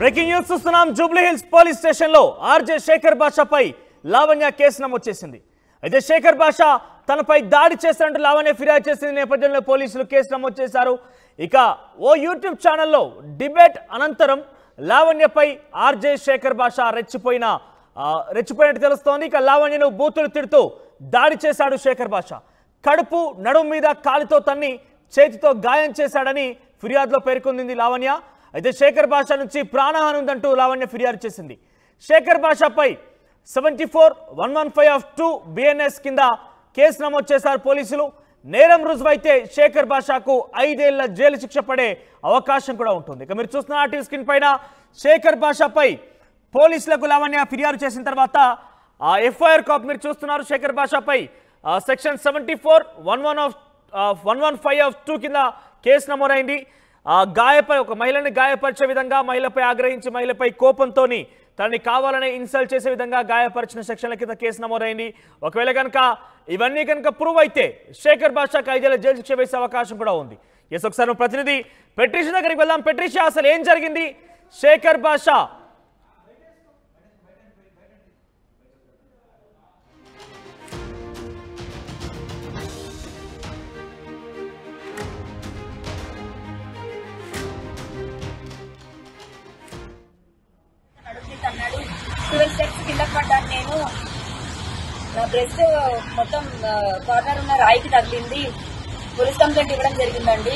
Breaking news చూస్తున్నాం. Jubilee hills police స్టేషన్లో RJ Shekhar బాషాపై Lavanya case నమోదు చేసింది. అయితే శేఖర్ బాషా తనపై దాడి చేశారంటూ లావణ్య ఫిర్యాదు చేసిన నేపథ్యంలో పోలీసులు కేసు నమోదు చేశారు. ఇక ఓ యూట్యూబ్ ఛానల్లో డిబేట్ అనంతరం లావణ్యపై ఆర్జే శేఖర్ బాషా రెచ్చిపోయినట్టు తెలుస్తోంది. ఇక లావణ్యను బూతులు తిడుతూ దాడి చేశాడు శేఖర్ బాషా. కడుపు నడుము మీద కాలితో తన్ని చేతితో గాయం చేశాడని ఫిర్యాదులో పేర్కొంది లావణ్య. అయితే శేఖర్ బాషా నుంచి ప్రాణహాని ఉందంటూ లావణ్య ఫిర్యాదు చేసింది. శేఖర్ బాషాపై 74-115 BNS కింద కేసు నమోదు చేశారు పోలీసులు. నేరం రుజువైతే శేఖర్ బాషాకు 5 ఏళ్ల జైలు శిక్ష పడే అవకాశం కూడా ఉంటుంది. ఇక మీరు చూస్తున్న టీవీ స్క్రీన్ పైన శేఖర్ బాషాపై పోలీసులకు లావణ్య ఫిర్యాదు చేసిన తర్వాత FIR కాపీ మీరు చూస్తున్నారు. శేఖర్ బాషాపై సెక్షన్ 74-115 కింద కేసు నమోదైంది. ఒక మహిళని గాయపరిచే విధంగా, మహిళపై ఆగ్రహించి మహిళపై కోపంతో తనని కావాలనే ఇన్సల్ట్ చేసే విధంగా గాయపరిచిన సెక్షన్ల కింద కేసు నమోదైంది. ఒకవేళ కనుక ఇవన్నీ కనుక ప్రూవ్ అయితే శేఖర్ బాషాకు 5 ఏళ్ల జైలు శిక్ష వేసే అవకాశం కూడా ఉంది. ఒకసారి ప్రతినిధి పెట్రిషియా దగ్గరికి వెళ్దాం. పెట్రిషియా, అసలు ఏం జరిగింది? శేఖర్ బాషా అన్నాడు. 12 స్టెప్స్ కింద పడ్డాను. నేను నా బ్రెస్ట్ మొత్తం కార్నర్ ఉన్న రాయికి తగిలింది. పోలీస్ కంప్లైంట్ ఇవ్వడం జరిగిందండి.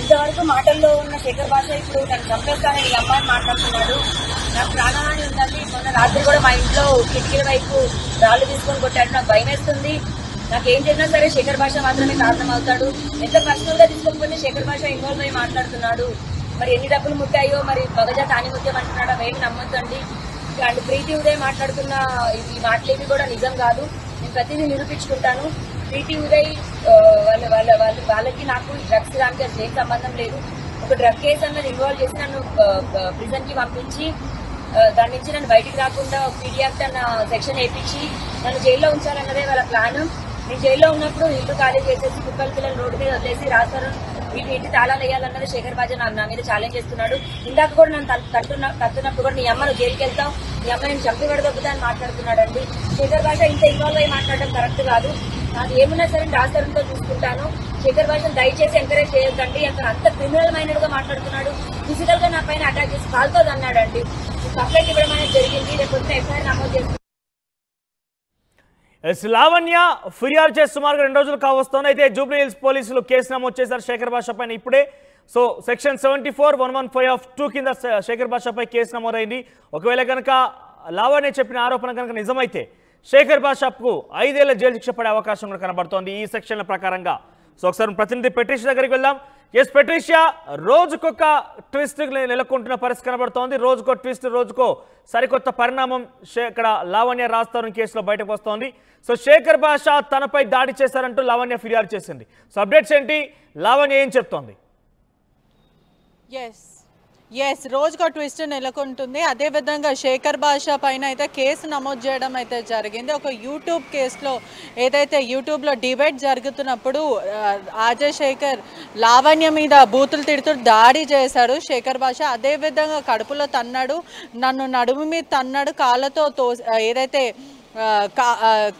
ఇంతవరకు మాటల్లో ఉన్న శేఖర్ బాషా ఇప్పుడు నన్ను చంపేస్తానని ఈ అమ్మాయిని మాట్లాడుతున్నాడు. నాకు ప్రాణహాని ఉందండి. మొన్న రాత్రి కూడా మా ఇంట్లో కిటికీల వైపు రాళ్ళు తీసుకొని కొట్టాడు. నాకు భయం వేస్తుంది. నాకేం చేసినా సరే శేఖర్ బాషా మాత్రమే కారణం అవుతాడు. ఎంత పర్సనల్ గా తీసుకోకపోతే శేఖర్ బాషా ఇన్వాల్వ్ అయ్యి మాట్లాడుతున్నాడు. మరి ఎన్ని డబ్బులు ముట్టాయో, మరి మగజా తాని ముత్యం అంటున్నాడు. అవేమి నమ్మొద్దండి. అండ్ ప్రీతి ఉదయ్ మాట్లాడుతున్న ఈ మాటలేవి కూడా నిజం కాదు. నేను ప్రతిదీ నిరూపించుకుంటాను. ప్రీతి ఉదయ్ వాళ్ళకి నాకు డ్రగ్స్ దానికి అసలు ఏం సంబంధం లేదు. ఒక డ్రగ్ కేసు అన్నది ఇన్వాల్వ్ చేసి నన్ను ప్రిజన్ కి పంపించి దాని నుంచి నన్ను బయటికి రాకుండా పీడీ యాక్ట్ అన్న సెక్షన్ వేయించి నన్ను జైల్లో ఉంచాలన్నదే వాళ్ళ ప్లాన్. నేను జైల్లో ఉన్నప్పుడు ఇల్లు ఖాళీ చేసేసి కుక్కల పిల్లలు రోడ్డు మీద వదిలేసి రాస్తారు వీటి ఇంటి తాళాలు వేయాలన్నది శేఖర్ బాషా నా మీద ఛాలెంజ్ చేస్తున్నాడు. ఇందాక కూడా నన్ను తట్టున్నప్పుడు కూడా నీ అమ్మను జైలుకి వెళ్తావు, నీ అమ్మ నేను చంపి పడదొబ్బుతా అని మాట్లాడుతున్నాడండి. శేఖర్ బాషా ఇంత ఇన్వాల్వ్ అయ్యి మాట్లాడడం కరెక్ట్ కాదు. నాకు ఏమున్నా సరే రాస్తారంతో చూసుకుంటాను. శేఖర్ బాషాను దయచేసి ఎంకరేజ్ చేయొద్దండి. అతను అంత క్రిమినల్ మైండెడ్ గా మాట్లాడుతున్నాడు. ఫిజికల్ గా నా పైన అటాక్ చేసి కాల్తో అన్నాడండి. కంప్లైంట్ ఇవ్వడం అనేది జరిగింది. రేపు వచ్చిన FIR నమోదు చేస్తుంది. లావణ్య ఫిర్యాదు చేసి సుమారుగా 2 రోజులు కావస్తోంది. అయితే జూబ్లీ హిల్స్ పోలీసులు కేసు నమోదు చేశారు శేఖర్ బాషా పైన ఇప్పుడే. సో సెక్షన్ 74-115 కింద శేఖర్ బాషాపై కేసు నమోదైంది. ఒకవేళ కనుక లావణ్య చెప్పిన ఆరోపణ కనుక నిజమైతే శేఖర్ బాషాకు 5 ఏళ్ల జైలు శిక్ష పడే అవకాశం కూడా కనబడుతోంది ఈ సెక్షన్ల ప్రకారంగా. సో ఒకసారి ప్రతినిధి పెట్రిషియా దగ్గరికి వెళ్దాం. పెట్రిషియా, రోజుకొక ట్విస్ట్ నెలకొంటున్న పరిస్థితి కనబడుతోంది. రోజుకో ట్విస్ట్, రోజుకో సరికొత్త పరిణామం ఇక్కడ లావణ్య రాస్తారు కేసులో బయటకు వస్తోంది. సో శేఖర్ బాషా తనపై దాడి చేశారంటూ లావణ్య ఫిర్యాదు చేసింది. సో అప్డేట్స్ ఏంటి? లావణ్య ఏం చెప్తోంది? ఎస్ రోజుకో ట్విస్ట్ నెలకొంటుంది. అదేవిధంగా శేఖర్ బాషా పైన అయితే కేసు నమోదు చేయడం అయితే జరిగింది. ఒక యూట్యూబ్ కేసులో ఏదైతే యూట్యూబ్లో డిబేట్ జరుగుతున్నప్పుడు ఆర్జే శేఖర్ లావణ్య మీద బూతులు తిడుతూ దాడి చేశాడు శేఖర్ బాషా. అదేవిధంగా కడుపులో తన్నాడు, నన్ను నడుము మీద తన్నాడు, కాళ్ళతో ఏదైతే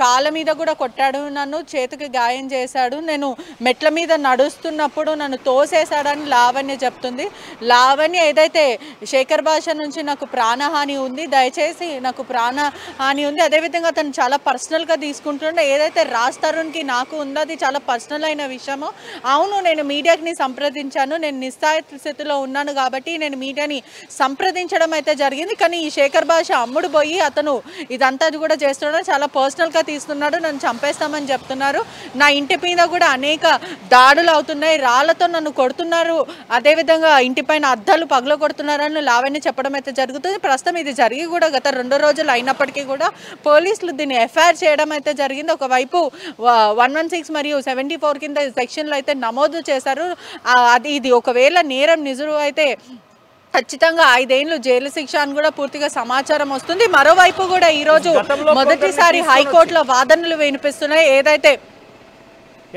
కాళ్ళ మీద కూడా కొట్టాడు, నన్ను చేతికి గాయం చేశాడు, నేను మెట్ల మీద నడుస్తున్నప్పుడు నన్ను తోసేశాడని లావణ్య చెప్తుంది. లావణ్య ఏదైతే శేఖర్ బాషా నుంచి నాకు ప్రాణహాని ఉంది, దయచేసి నాకు ప్రాణహాని ఉంది, అదేవిధంగా తను చాలా పర్సనల్గా తీసుకుంటుండే, ఏదైతే రాస్తారునికి నాకు ఉందో అది చాలా పర్సనల్ అయిన విషయము. అవును, నేను మీడియాని సంప్రదించాను, నేను నిస్సాయ స్థితిలో ఉన్నాను కాబట్టి నేను మీడియాని సంప్రదించడం అయితే జరిగింది. కానీ ఈ శేఖర్ బాషా అమ్ముడు పోయి అతను ఇదంతా కూడా చేస్తున్నాడు, చాలా పర్సనల్గా తీస్తున్నాడు, నన్ను చంపేస్తామని చెప్తున్నారు. నా ఇంటి మీద కూడా అనేక దాడులు అవుతున్నాయి, రాళ్లతో నన్ను కొడుతున్నారు, అదేవిధంగా ఇంటిపైన అద్దాలు పగల కొడుతున్నారని లావణ్య చెప్పడం అయితే జరుగుతుంది. ప్రస్తుతం ఇది జరిగి కూడా గత 2 రోజులు అయినప్పటికీ కూడా పోలీసులు దీన్ని FIR చేయడం అయితే జరిగింది. ఒకవైపు 116 మరియు 74 కింద సెక్షన్లు అయితే నమోదు చేశారు. ఇది ఒకవేళ నేరం నిజం అయితే ఖచ్చితంగా 5 ఏళ్లు జైలు శిక్ష అని కూడా పూర్తిగా సమాచారం వస్తుంది. మరోవైపు కూడా ఈ రోజు మొదటిసారి హైకోర్టులో వాదనలు వినిపిస్తున్నాయి. ఏదైతే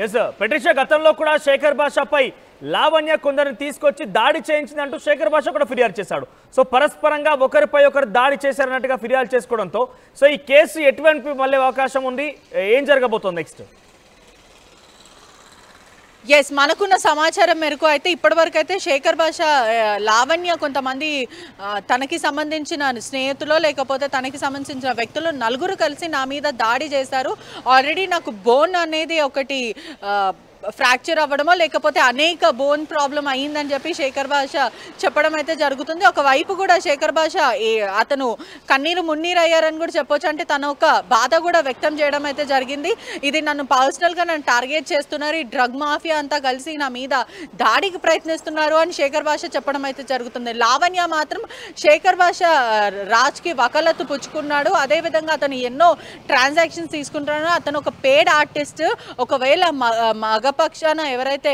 ఎస్ పెట్రిషా, గతంలో కూడా శేఖర్ భాషపై లావణ్య కొందరిని తీసుకొచ్చి దాడి చేయించిందంటూ శేఖర్ భాష కూడా ఫిర్యాదు చేశాడు. సో పరస్పరంగా ఒకరిపై ఒకరు దాడి చేశారన్నట్టుగా ఫిర్యాదు చేసుకోవడంతో సో ఈ కేసు ఎటువంటి మళ్ళీ అవకాశం ఉంది, ఏం జరగబోతోంది నెక్స్ట్? ఎస్, మనకున్న సమాచారం మేరకు అయితే ఇప్పటివరకు అయితే శేఖర్ భాష లావణ్య కొంతమంది తనకి సంబంధించిన స్నేహితులు లేకపోతే తనకి సంబంధించిన వ్యక్తులు నలుగురు కలిసి నా మీద దాడి చేశారు. ఆల్రెడీ నాకు బోన్ అనేది ఒకటి ఫ్రాక్చర్ అవ్వడమో లేకపోతే అనేక బోన్ ప్రాబ్లం అయ్యిందని చెప్పి శేఖర్ భాష చెప్పడం అయితే జరుగుతుంది. ఒకవైపు కూడా శేఖర్ భాష అతను కన్నీరు మున్నీరు అయ్యారని కూడా చెప్పొచ్చు. అంటే తన ఒక బాధ కూడా వ్యక్తం చేయడం అయితే జరిగింది. ఇది నన్ను పర్సనల్గా నన్ను టార్గెట్ చేస్తున్నారు, ఈ డ్రగ్ మాఫియా అంతా కలిసి నా మీద దాడికి ప్రయత్నిస్తున్నారు అని శేఖర్ భాష చెప్పడం అయితే జరుగుతుంది. లావణ్య మాత్రం శేఖర్ భాష రాజ్కి వకాలత్తు పుచ్చుకున్నాడు, అదేవిధంగా అతను ఎన్నో ట్రాన్సాక్షన్స్ తీసుకుంటున్నాడు, అతను ఒక పేడ్ ఆర్టిస్ట్, ఒకవేళ పక్షాన ఎవరైతే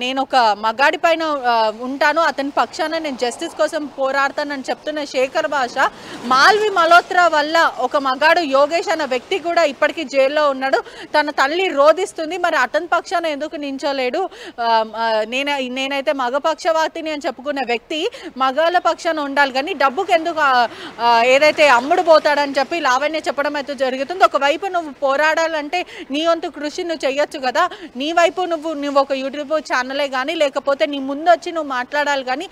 నేను ఒక మగాడి పైన ఉంటానో అతని పక్షాన నేను జస్టిస్ కోసం పోరాడతానని చెప్తున్న శేఖర్ భాష మాల్వి మల్హోత్రా వల్ల ఒక మగాడు యోగేష్ అన్న వ్యక్తి కూడా ఇప్పటికీ జైల్లో ఉన్నాడు. తన తల్లి రోధిస్తుంది, మరి అతని పక్షాన ఎందుకు నించోలేడు? నేనైతే మగపక్షవాతిని అని చెప్పుకునే వ్యక్తి మగాళ్ళ పక్షాన ఉండాలి కానీ డబ్బుకి ఎందుకు ఏదైతే అమ్ముడు పోతాడని చెప్పి లావణ్య చెప్పడం అయితే జరుగుతుంది. ఒకవైపు నువ్వు పోరాడాలంటే నీ వంతు కృషి నువ్వు చెయ్యొచ్చు కదా, నీ వైపు నువ్వు ఒక యూట్యూబ్ ఛానలే కానీ లేకపోతే నీ ముందు వచ్చి నువ్వు మాట్లాడాలి కానీ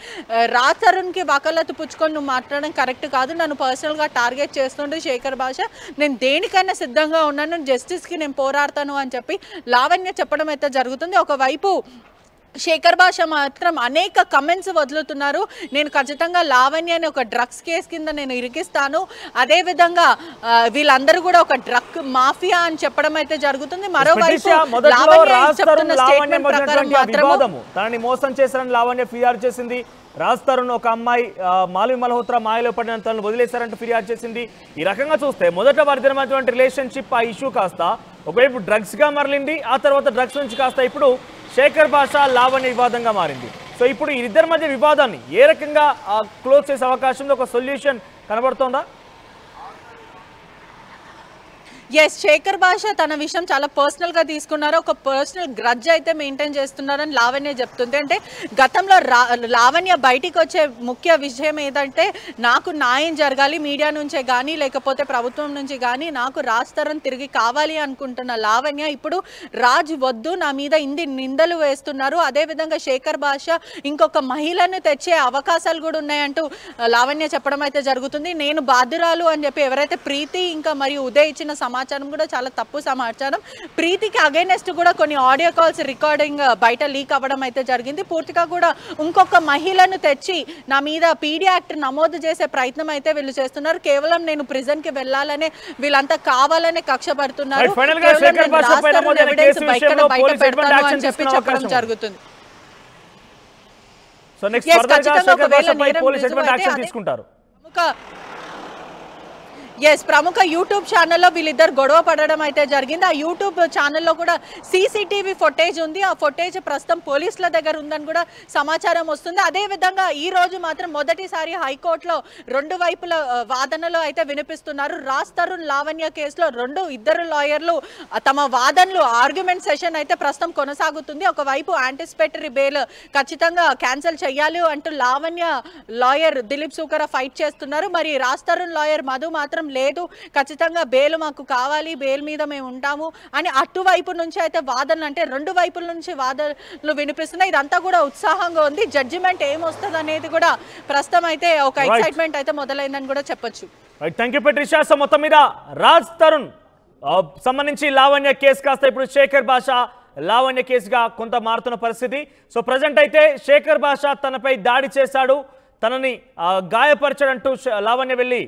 రాజ్ తరుణ్కి వకాలత్తు పుచ్చుకొని నువ్వు మాట్లాడడం కరెక్ట్ కాదు. నన్ను పర్సనల్గా టార్గెట్ చేస్తుండే శేఖర్ భాష, నేను దేనికైనా సిద్ధంగా ఉన్నాను, జస్టిస్కి నేను పోరాడతాను అని చెప్పి లావణ్య చెప్పడం అయితే జరుగుతుంది. ఒకవైపు శేఖర్ భాష మాత్రం అనేక కమెంట్స్ వదులుతున్నారు. నేను ఖచ్చితంగా లావణ్యని ఒక డ్రగ్స్ కేసు కింద నేను ఇరికిస్తాను, అదేవిధంగా వీళ్ళందరూ కూడా ఒక డ్రగ్ మాఫియా అని చెప్పడం అయితే జరుగుతుంది. మరోవైపు తనని మోసం చేశారని లావణ్య ఫిర్యాదు చేసింది. రాజ్ తరుణ్ ఒక అమ్మాయి మాల్వి మల్హోత్రా మాయలో పడిన తనను వదిలేశారంటూ ఫిర్యాదు చేసింది. ఈ రకంగా చూస్తే మొదట వారిద్దరి రిలేషన్షిప్ ఆ ఇష్యూ కాస్త ఒకవైపు డ్రగ్స్గా మరలింది, ఆ తర్వాత డ్రగ్స్ నుంచి కాస్త ఇప్పుడు శేఖర్ భాష లావణ్య వివాదంగా మారింది. సో ఇప్పుడు ఇద్దరి మధ్య వివాదాన్ని ఏ రకంగా క్లోజ్ చేసే అవకాశంలో ఒక సొల్యూషన్ కనబడుతోందా? ఎస్, శేఖర్ భాష తన విషయం చాలా పర్సనల్గా తీసుకున్నారు, ఒక పర్సనల్ గ్రడ్జ్ అయితే మెయింటైన్ చేస్తున్నారని లావణ్య చెప్తుంది. అంటే గతంలో లావణ్య బయటికి వచ్చే ముఖ్య విషయం ఏదంటే నాకు న్యాయం జరగాలి, మీడియా నుంచే కానీ లేకపోతే ప్రభుత్వం నుంచి కానీ నాకు రాజ్ తరుణ్ తిరిగి కావాలి అనుకుంటున్న లావణ్య ఇప్పుడు రాజ్ వద్దు, నా మీద ఇన్ని నిందలు వేస్తున్నారు, అదేవిధంగా శేఖర్ భాష ఇంకొక మహిళను తెచ్చే అవకాశాలు కూడా ఉన్నాయంటూ లావణ్య చెప్పడం అయితే జరుగుతుంది. నేను బాధ్యురాలు అని చెప్పి ఎవరైతే ప్రీతి ఇంకా మరియు ఉదయ్ ఇచ్చిన సమాచారం కూడా చాలా తప్పు సమాచారం. ప్రీతికి అగైనెస్ట్ కూడా కొన్ని ఆడియో కాల్స్ రికార్డింగ్ బయట లీక్ అవ్వడం అయితే జరిగింది. పూర్తిగా కూడా ఇంకొక మహిళను తెచ్చి నా మీద పీడీ యాక్ట్ నమోదు చేసే ప్రయత్నం అయితే వీళ్ళు చేస్తున్నారు. కేవలం నేను ప్రిజన్ కి వెళ్ళాలనే వీళ్ళంతా కావాలనే కక్ష పడుతున్నారు, బయట పెడతాను అని చెప్పి చెప్పడం జరుగుతుంది. ఎస్, ప్రముఖ యూట్యూబ్ ఛానల్లో వీళ్ళిద్దరు గొడవ పడడం అయితే జరిగింది. ఆ యూట్యూబ్ ఛానల్లో కూడా సీసీటీవీ ఫుటేజ్ ఉంది, ఆ ఫుటేజ్ ప్రస్తుతం పోలీసుల దగ్గర ఉందని కూడా సమాచారం వస్తుంది. అదేవిధంగా ఈ రోజు మాత్రం మొదటిసారి హైకోర్టులో రెండు వైపుల వాదనలు అయితే వినిపిస్తున్నారు. రాజ్ తరుణ్ లావణ్య కేసులో ఇద్దరు లాయర్లు తమ వాదనలు ఆర్గ్యుమెంట్ సెషన్ అయితే ప్రస్తుతం కొనసాగుతుంది. ఒకవైపు యాంటిసిపేటరీ బెయిల్ ఖచ్చితంగా క్యాన్సిల్ చేయాలి అంటూ లావణ్య లాయర్ దిలీప్ సూకర ఫైట్ చేస్తున్నారు. మరి రాజ్ తరుణ్ లాయర్ మధు మాత్రం లేదు, ఖచ్చితంగా బెయిల్ మాకు కావాలి, బెయిల్ మీద మేము ఉంటాము అని అటువైపు నుంచి అయితే వాదనలు, అంటే రెండు వైపుల నుంచి వాదనలు వినిపిస్తున్నాయి. ఇదంతా కూడా ఉత్సాహంగా ఉంది. జడ్జిమెంట్ ఏమొస్తుంది అనేది కూడా ప్రస్తుతం అయితే ఒక ఎక్సైట్మెంట్ అయితే మొదలైందని కూడా చెప్పొచ్చు. Thank you పెట్రిషా. సో మొత్తం మీద రాజ్ తరుణ్ సంబంధించి లావణ్య కేసు కాస్త ఇప్పుడు శేఖర్ భాష లావణ్య కేసుగా కొంత మారుతున్న పరిస్థితి. సో ప్రజెంట్ అయితే శేఖర్ భాష తనపై దాడి చేశాడు, తనని గాయపరచాడంటూ లావణ్య వెళ్ళి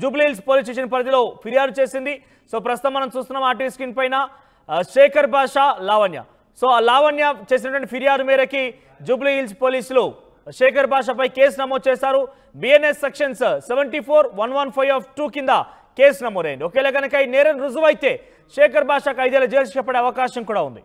జూబ్లీహిల్స్ పోలీస్ స్టేషన్ పరిధిలో ఫిర్యాదు చేసింది. సో ప్రస్తుతం మనం చూస్తున్నాం ఆర్టీవీ స్క్రీన్ పైన శేఖర్ భాష లావణ్య. సో ఆ లావణ్య చేసినటువంటి ఫిర్యాదు మేరకి జూబ్లీహిల్స్ పోలీసులు శేఖర్ భాషపై కేసు నమోదు చేశారు. బిఎన్ఎస్ సెక్షన్స్ 74-115 కింద కేసు నమోదైంది. ఒకేలా కనుక ఈ నేరం రుజువైతే శేఖర్ భాషకు 5 ఏళ్ల జైలు శిక్ష పడే అవకాశం కూడా ఉంది.